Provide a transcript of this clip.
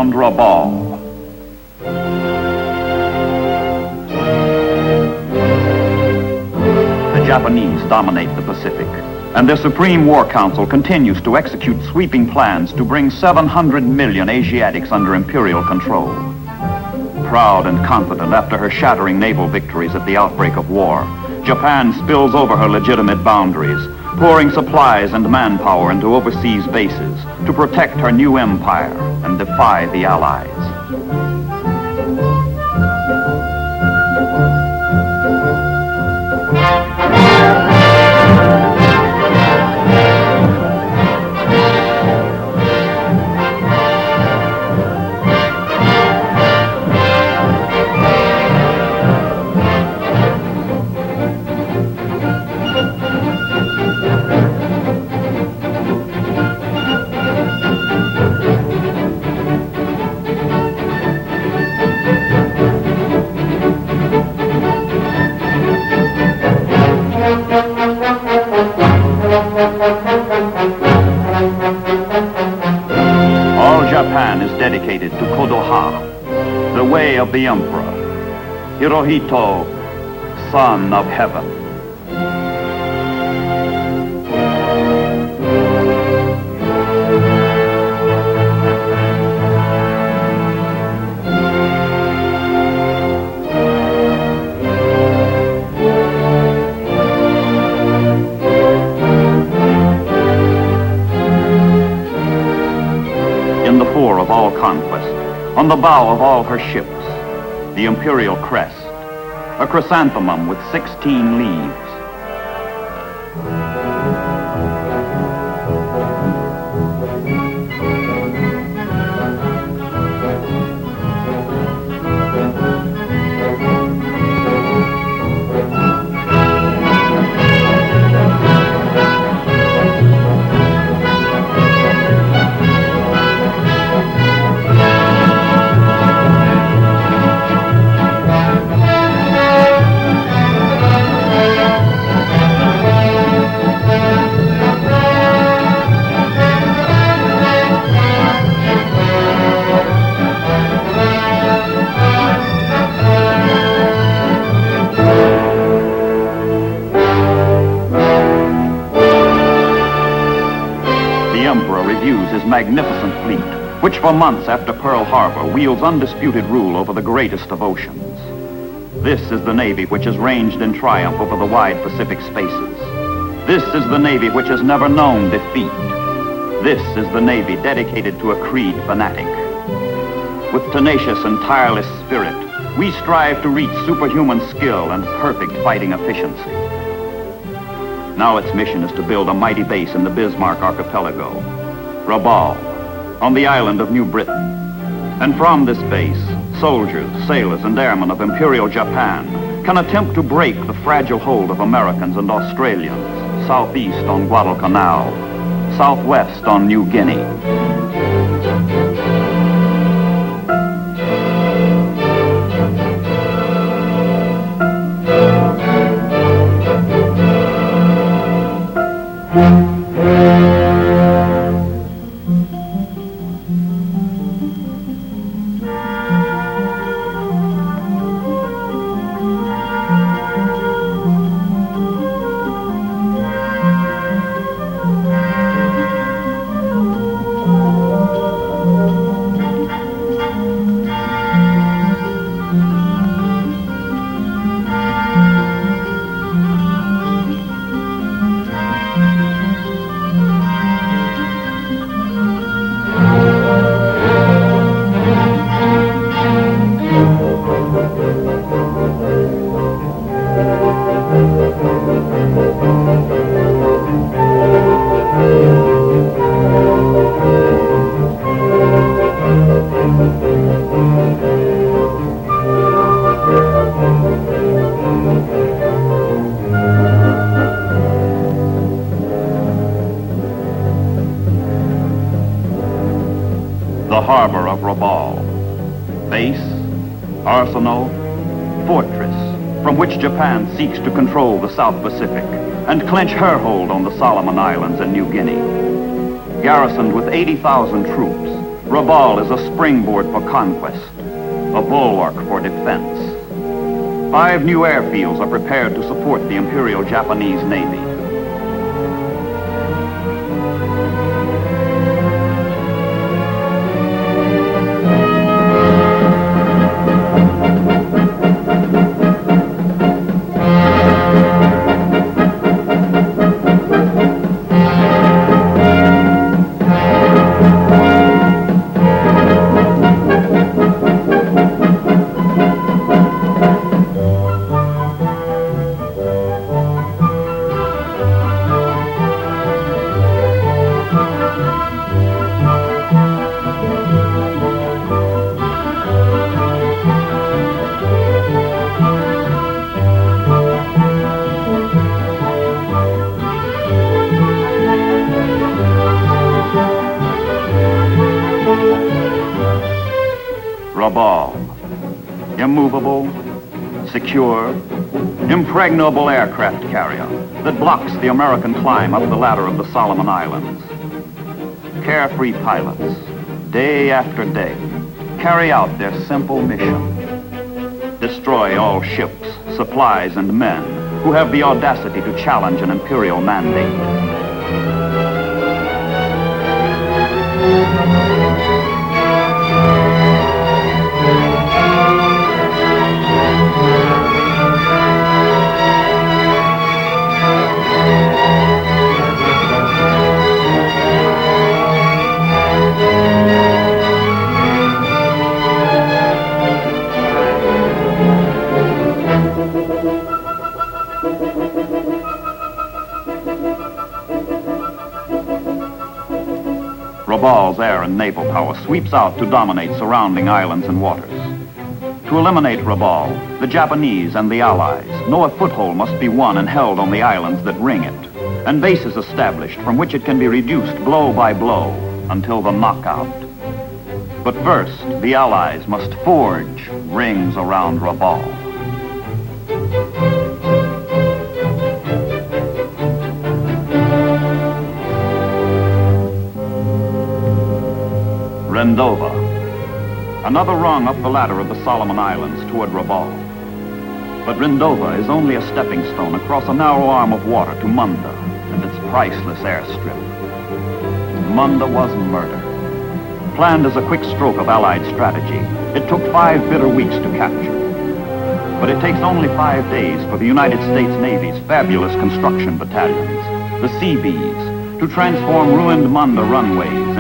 around Rabaul. The Japanese dominate the Pacific, and their Supreme War Council continues to execute sweeping plans to bring 700 million Asiatics under imperial control. Proud and confident after her shattering naval victories at the outbreak of war, Japan spills over her legitimate boundaries, pouring supplies and manpower into overseas bases to protect her new empire and defy the Allies. Japan is dedicated to Kodoha, the way of the emperor, Hirohito, son of heaven. Of all conquest, on the bow of all her ships, the imperial crest, a chrysanthemum with 16 leaves. His magnificent fleet, which for months after Pearl Harbor wields undisputed rule over the greatest of oceans. This is the Navy which has ranged in triumph over the wide Pacific spaces. This is the Navy which has never known defeat. This is the Navy dedicated to a creed fanatic. With tenacious and tireless spirit, we strive to reach superhuman skill and perfect fighting efficiency. Now its mission is to build a mighty base in the Bismarck Archipelago, Rabaul, on the island of New Britain. And from this base, soldiers, sailors, and airmen of Imperial Japan can attempt to break the fragile hold of Americans and Australians, southeast on Guadalcanal, southwest on New Guinea. The harbor of Rabaul, base, arsenal, fortress, from which Japan seeks to control the South Pacific and clench her hold on the Solomon Islands and New Guinea. Garrisoned with 80,000 troops, Rabaul is a springboard for conquest, a bulwark for defense. 5 new airfields are prepared to support the Imperial Japanese Navy. Rabaul, immovable, secure, impregnable aircraft carrier that blocks the American climb up the ladder of the Solomon Islands. Carefree pilots, day after day, carry out their simple mission. Destroy all ships, supplies, and men who have the audacity to challenge an imperial mandate. Rabaul's air and naval power sweeps out to dominate surrounding islands and waters. To eliminate Rabaul, the Japanese and the Allies know a foothold must be won and held on the islands that ring it, and bases established from which it can be reduced blow by blow until the knockout. But first, the Allies must forge rings around Rabaul. Rendova, another rung up the ladder of the Solomon Islands toward Rabaul. But Rendova is only a stepping stone across a narrow arm of water to Munda and its priceless airstrip. Munda was murder. Planned as a quick stroke of Allied strategy, it took 5 bitter weeks to capture. But it takes only 5 days for the United States Navy's fabulous construction battalions, the Seabees, to transform ruined Munda runways